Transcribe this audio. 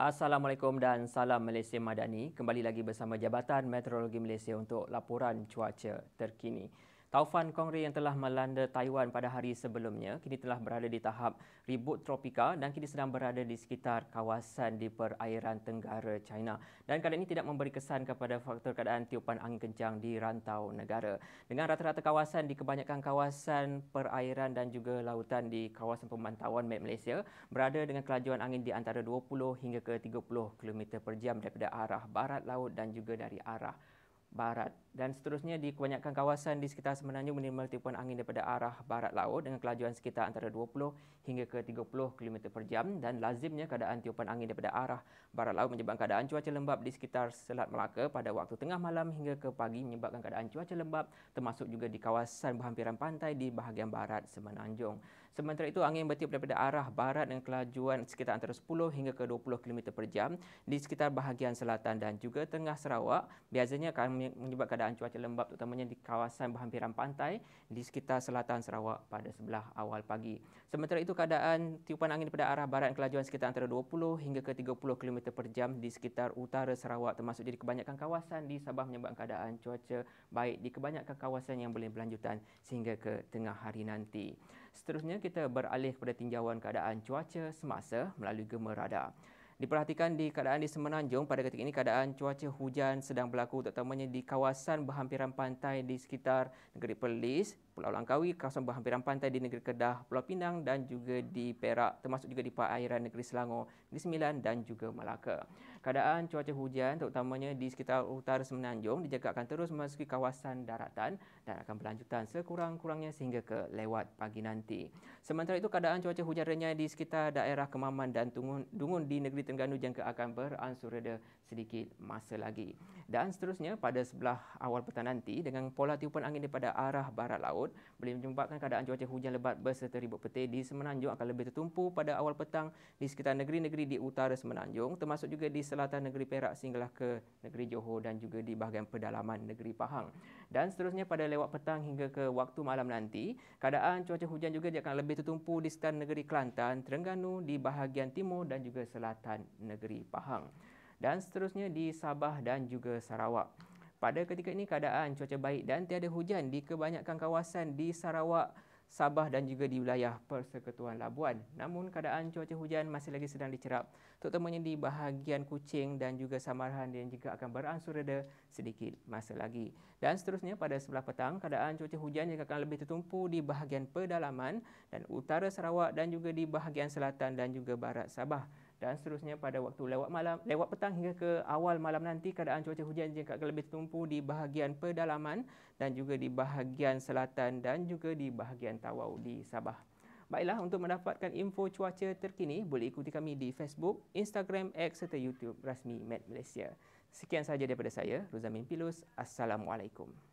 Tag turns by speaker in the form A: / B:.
A: Assalamualaikum dan salam Malaysia Madani. Kembali lagi bersama Jabatan Meteorologi Malaysia untuk laporan cuaca terkini. Taufan Kongri yang telah melanda Taiwan pada hari sebelumnya kini telah berada di tahap ribut tropika dan kini sedang berada di sekitar kawasan di perairan tenggara China. Dan keadaan ini tidak memberi kesan kepada faktor keadaan tiupan angin kencang di rantau negara. Dengan rata-rata kawasan di kebanyakan kawasan perairan dan juga lautan di kawasan pemantauan Met Malaysia berada dengan kelajuan angin di antara 20 hingga ke 30 km per jam daripada arah barat laut dan juga dari arah barat. Dan seterusnya di kebanyakan kawasan di sekitar Semenanjung menerima tiupan angin daripada arah barat laut dengan kelajuan sekitar antara 20 hingga ke 30 km per jam dan lazimnya keadaan tiupan angin daripada arah barat laut menyebabkan keadaan cuaca lembap di sekitar Selat Melaka pada waktu tengah malam hingga ke pagi menyebabkan keadaan cuaca lembap termasuk juga di kawasan berhampiran pantai di bahagian barat Semenanjung. Sementara itu angin bertiup daripada arah barat dengan kelajuan sekitar antara 10 hingga ke 20 km per jam di sekitar bahagian selatan dan juga tengah Sarawak biasanya akan menyebabkan keadaan cuaca lembap terutamanya di kawasan berhampiran pantai di sekitar selatan Sarawak pada sebelah awal pagi. Sementara itu keadaan tiupan angin daripada arah barat dengan kelajuan sekitar antara 20 hingga ke 30 km per jam di sekitar utara Sarawak termasuk di kebanyakan kawasan di Sabah menyebabkan keadaan cuaca baik di kebanyakan kawasan yang boleh berlanjutan sehingga ke tengah hari nanti. Seterusnya kita beralih kepada tinjauan keadaan cuaca semasa melalui gema radar. Diperhatikan di keadaan di Semenanjung pada ketika ini keadaan cuaca hujan sedang berlaku terutamanya di kawasan berhampiran pantai di sekitar negeri Perlis, Pulau Langkawi, kawasan berhampiran pantai di negeri Kedah, Pulau Pinang dan juga di Perak termasuk juga di perairan negeri Selangor, Negeri Sembilan dan juga Melaka. Keadaan cuaca hujan terutamanya di sekitar utara Semenanjung dijaga akan terus memasuki kawasan daratan dan akan berlanjutan sekurang-kurangnya sehingga ke lewat pagi nanti. Sementara itu keadaan cuaca hujan renyah di sekitar daerah Kemaman dan Dungun di negeri Terengganu jangka akan beransur reda sedikit masa lagi. Dan seterusnya pada sebelah awal petang nanti dengan pola tiupan angin daripada arah barat laut boleh menyebabkan keadaan cuaca hujan lebat berserta ribut petir di Semenanjung akan lebih tertumpu pada awal petang di sekitar negeri-negeri di utara Semenanjung termasuk juga di selatan negeri Perak sehinggalah ke negeri Johor dan juga di bahagian pedalaman negeri Pahang. Dan seterusnya pada lewat petang hingga ke waktu malam nanti keadaan cuaca hujan juga akan lebih tertumpu di sekitar negeri Kelantan, Terengganu, di bahagian timur dan juga selatan negeri Pahang. Dan seterusnya di Sabah dan juga Sarawak. Pada ketika ini keadaan cuaca baik dan tiada hujan di kebanyakan kawasan di Sarawak, Sabah dan juga di wilayah Persekutuan Labuan. Namun keadaan cuaca hujan masih lagi sedang dicerap terutamanya di bahagian Kuching dan juga Samaran yang juga akan beransur reda sedikit masa lagi. Dan seterusnya pada sebelah petang keadaan cuaca hujan juga akan lebih tertumpu di bahagian pedalaman dan utara Sarawak dan juga di bahagian selatan dan juga barat Sabah. Dan seterusnya pada waktu lewat petang hingga ke awal malam nanti keadaan cuaca hujan juga akan lebih tertumpu di bahagian pedalaman dan juga di bahagian selatan dan juga di bahagian Tawau di Sabah. Baiklah, untuk mendapatkan info cuaca terkini boleh ikuti kami di Facebook, Instagram, X serta YouTube rasmi Met Malaysia. Sekian sahaja daripada saya, Ruzamin Pilus. Assalamualaikum.